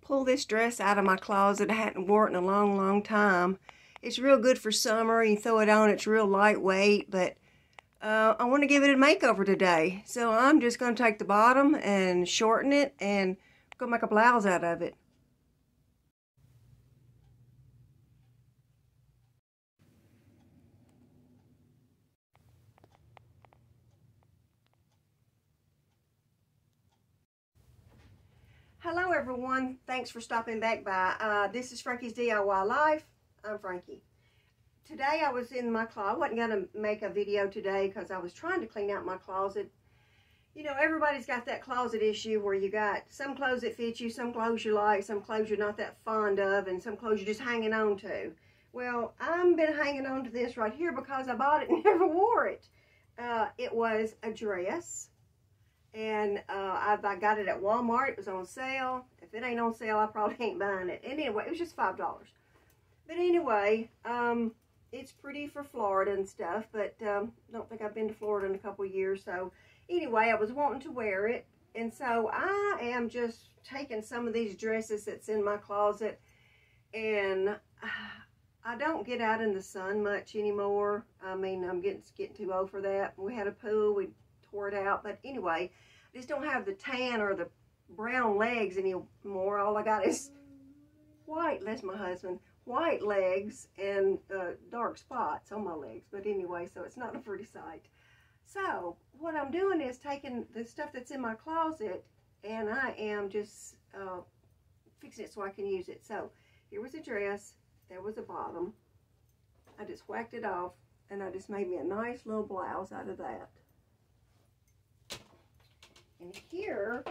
pull this dress out of my closet. I hadn't worn it in a long, long time. It's real good for summer. You throw it on, it's real lightweight, but I want to give it a makeover today. So I'm just going to take the bottom and shorten it and go make a blouse out of it. Hello everyone, thanks for stopping back by. This is Frankie's DIY Life. I'm Frankie. Today I was in my closet. I wasn't going to make a video today because I was trying to clean out my closet. You know, everybody's got that closet issue where you got some clothes that fit you, some clothes you like, some clothes you're not that fond of, and some clothes you're just hanging on to. Well, I've been hanging on to this right here because I bought it and never wore it. It was a dress. And I got it at Walmart. It was on sale. If it ain't on sale, I probably ain't buying it. And anyway, it was just $5. But anyway, it's pretty for Florida and stuff. But don't think I've been to Florida in a couple years. So anyway, I was wanting to wear it. And so I am just taking some of these dresses that's in my closet. And I don't get out in the sun much anymore. I mean, I'm getting too old for that. We had a pool. We tore it out. But anyway, I just don't have the tan or the brown legs anymore. All I got is white, that's my husband, white legs and dark spots on my legs. But anyway, so it's not a pretty sight. So what I'm doing is taking the stuff that's in my closet and I am just fixing it so I can use it. So here was a dress, there was a bottom. I just whacked it off and I just made me a nice little blouse out of that. And here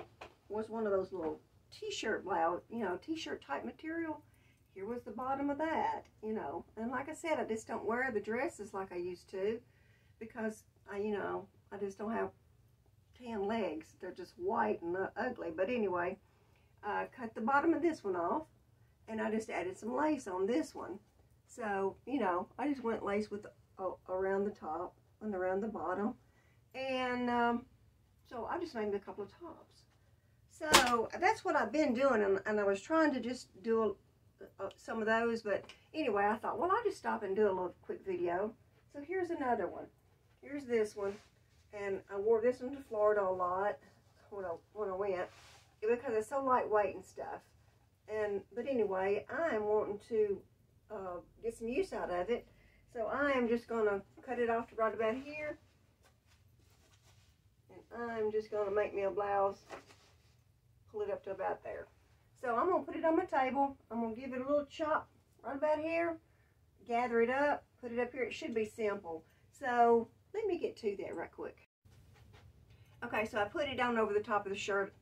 was one of those little t-shirt blouse, you know, t-shirt type material. Here was the bottom of that, you know. And like I said, I just don't wear the dresses like I used to because, you know, I just don't have tan legs. They're just white and ugly. But anyway, I cut the bottom of this one off and I just added some lace on this one. So, you know, I just went lace with around the top and around the bottom. And so I just made me a couple of tops. So that's what I've been doing, and I was trying to just do some of those, but anyway, I thought, well, I'll just stop and do a little quick video. So here's another one. Here's this one, and I wore this one to Florida a lot when I went, because it's so lightweight and stuff. But anyway, I am wanting to get some use out of it, so I am just going to cut it off to right about here. I'm just going to make me a blouse, pull it up to about there. So I'm going to put it on my table. I'm going to give it a little chop right about here, gather it up, put it up here. It should be simple. So let me get to that right quick. Okay, so I put it down over the top of the shirt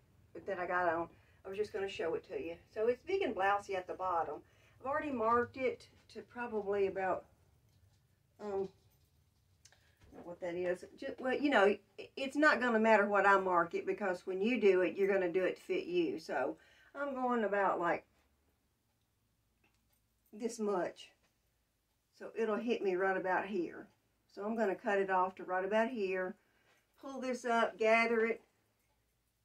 that I got on. I was just going to show it to you. So it's big and blousy at the bottom. I've already marked it to probably about, what that is. Well, you know, it's not going to matter what I mark it because when you do it, you're going to do it to fit you. So I'm going about like this much. So it'll hit me right about here. So I'm going to cut it off to right about here, pull this up, gather it,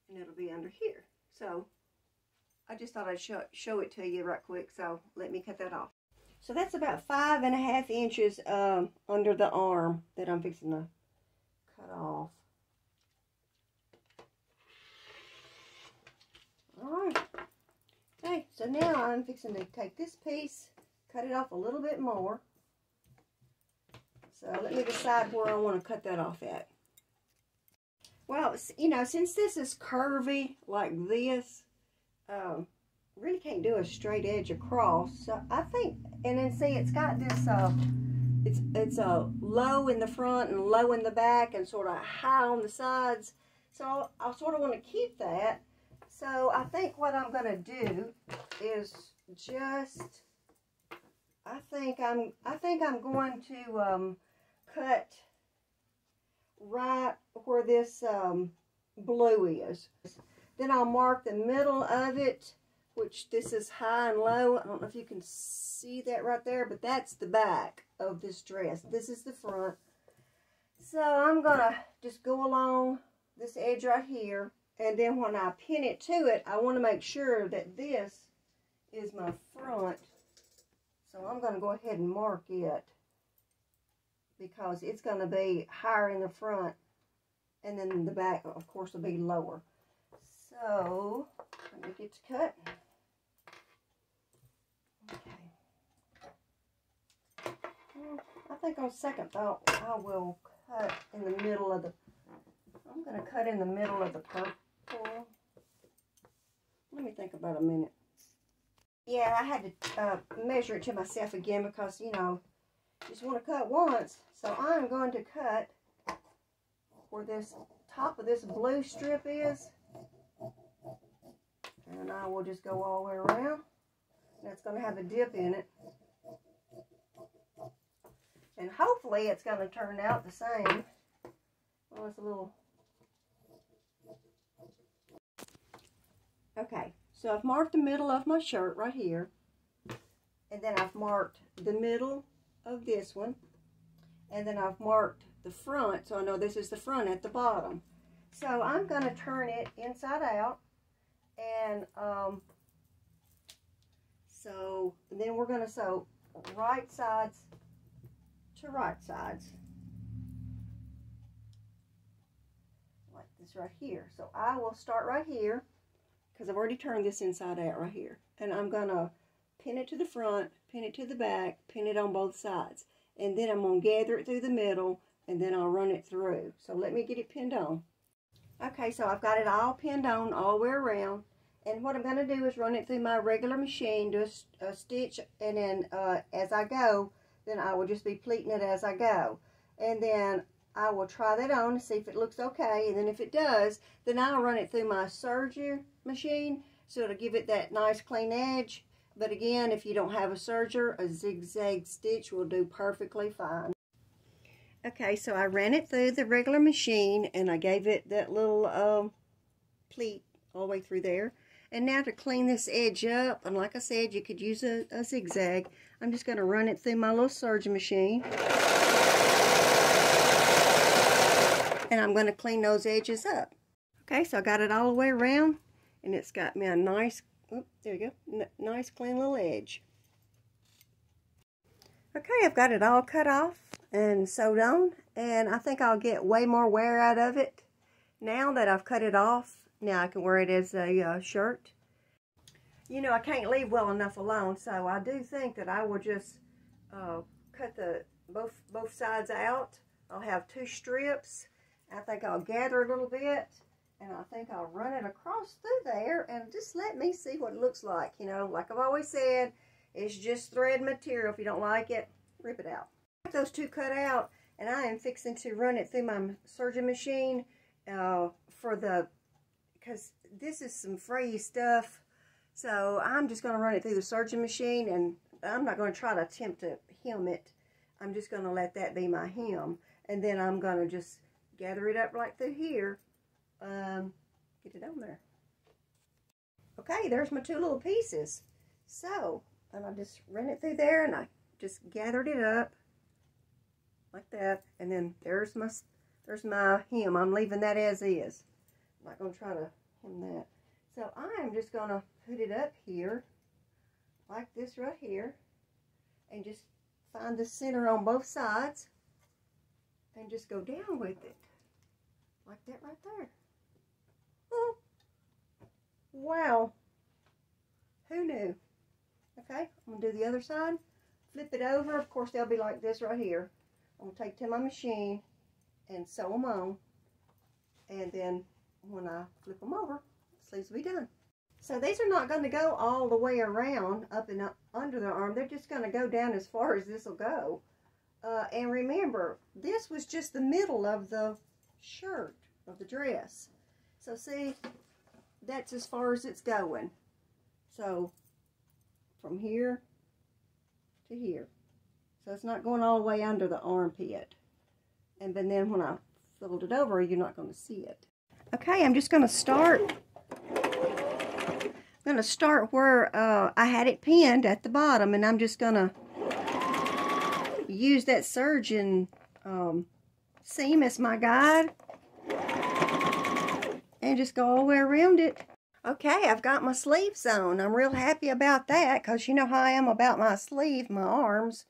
and it'll be under here. So I just thought I'd show it to you right quick. So let me cut that off. So that's about 5.5 inches under the arm that I'm fixing to cut off. Alright. Okay, so now I'm fixing to take this piece, cut it off a little bit more. So let me decide where I want to cut that off at. Well, you know, since this is curvy like this, really can't do a straight edge across. So I think, and then see, it's got this, it's a low in the front and low in the back and sort of high on the sides. So I sort of want to keep that. So I think what I'm going to do is just, I think I'm going to cut right where this blue is. Then I'll mark the middle of it, which this is high and low. I don't know if you can see that right there, but that's the back of this dress. This is the front. So I'm going to just go along this edge right here, and then when I pin it to it, I want to make sure that this is my front. So I'm going to go ahead and mark it because it's going to be higher in the front, and then the back, of course, will be lower. So let me get to cut. Okay. I think on second thought, I will cut in the middle of the, I'm going to cut in the middle of the purple. Let me think about a minute. Yeah, I had to measure it to myself again because, you know, just want to cut once. So I'm going to cut where this top of this blue strip is. And I will just go all the way around. That's going to have a dip in it. And hopefully it's going to turn out the same. Well, it's a little... Okay, so I've marked the middle of my shirt right here. And then I've marked the middle of this one. And then I've marked the front, so I know this is the front at the bottom. So I'm going to turn it inside out. And so then we're going to sew right sides to right sides. Like this right here. So I will start right here because I've already turned this inside out right here. And I'm going to pin it to the front, pin it to the back, pin it on both sides. And then I'm going to gather it through the middle and then I'll run it through. So let me get it pinned on. Okay, so I've got it all pinned on all the way around. And what I'm going to do is run it through my regular machine, do a stitch, and then as I go, then I will just be pleating it as I go. And then I will try that on to see if it looks okay. And then if it does, then I'll run it through my serger machine, so it'll give it that nice clean edge. But again, if you don't have a serger, a zigzag stitch will do perfectly fine. Okay, so I ran it through the regular machine, and I gave it that little pleat all the way through there. And now to clean this edge up, and like I said, you could use a zigzag. I'm just going to run it through my little serger machine. And I'm going to clean those edges up. Okay, so I got it all the way around, and it's got me a nice, oh, there you go, nice clean little edge. Okay, I've got it all cut off and sewed on, and I think I'll get way more wear out of it now that I've cut it off. Now I can wear it as a shirt. You know, I can't leave well enough alone, so I do think that I will just cut the both sides out. I'll have 2 strips. I think I'll gather a little bit, and I think I'll run it across through there, and just let me see what it looks like. You know, like I've always said, it's just thread material. If you don't like it, rip it out. I have those 2 cut out, and I am fixing to run it through my serger machine because this is some frayy stuff. So I'm just going to run it through the serger machine, and I'm not going to try to attempt to hem it. I'm just going to let that be my hem, and then I'm going to just gather it up right through here. Get it on there. Okay, there's my 2 little pieces. So, and I just ran it through there, and I just gathered it up like that, and then there's my hem. I'm leaving that as is. I'm not going to try to hem that. So I'm just going to put it up here like this right here, and just find the center on both sides and just go down with it like that right there. Oh, wow, who knew? Okay, I'm going to do the other side, flip it over. Of course, they'll be like this right here. I'm going to take it to my machine and sew them on, and then when I flip them over, the sleeves will be done. So these are not going to go all the way around up and up under the arm. They're just going to go down as far as this will go. And remember, this was just the middle of the shirt, of the dress. So see, that's as far as it's going. So from here to here. So it's not going all the way under the armpit. And then when I fold it over, you're not going to see it. Okay, I'm just going to start. I'm going to start where I had it pinned at the bottom, and I'm just going to use that serging seam as my guide and just go all the way around it. Okay, I've got my sleeves on. I'm real happy about that because you know how I am about my sleeve, my arms.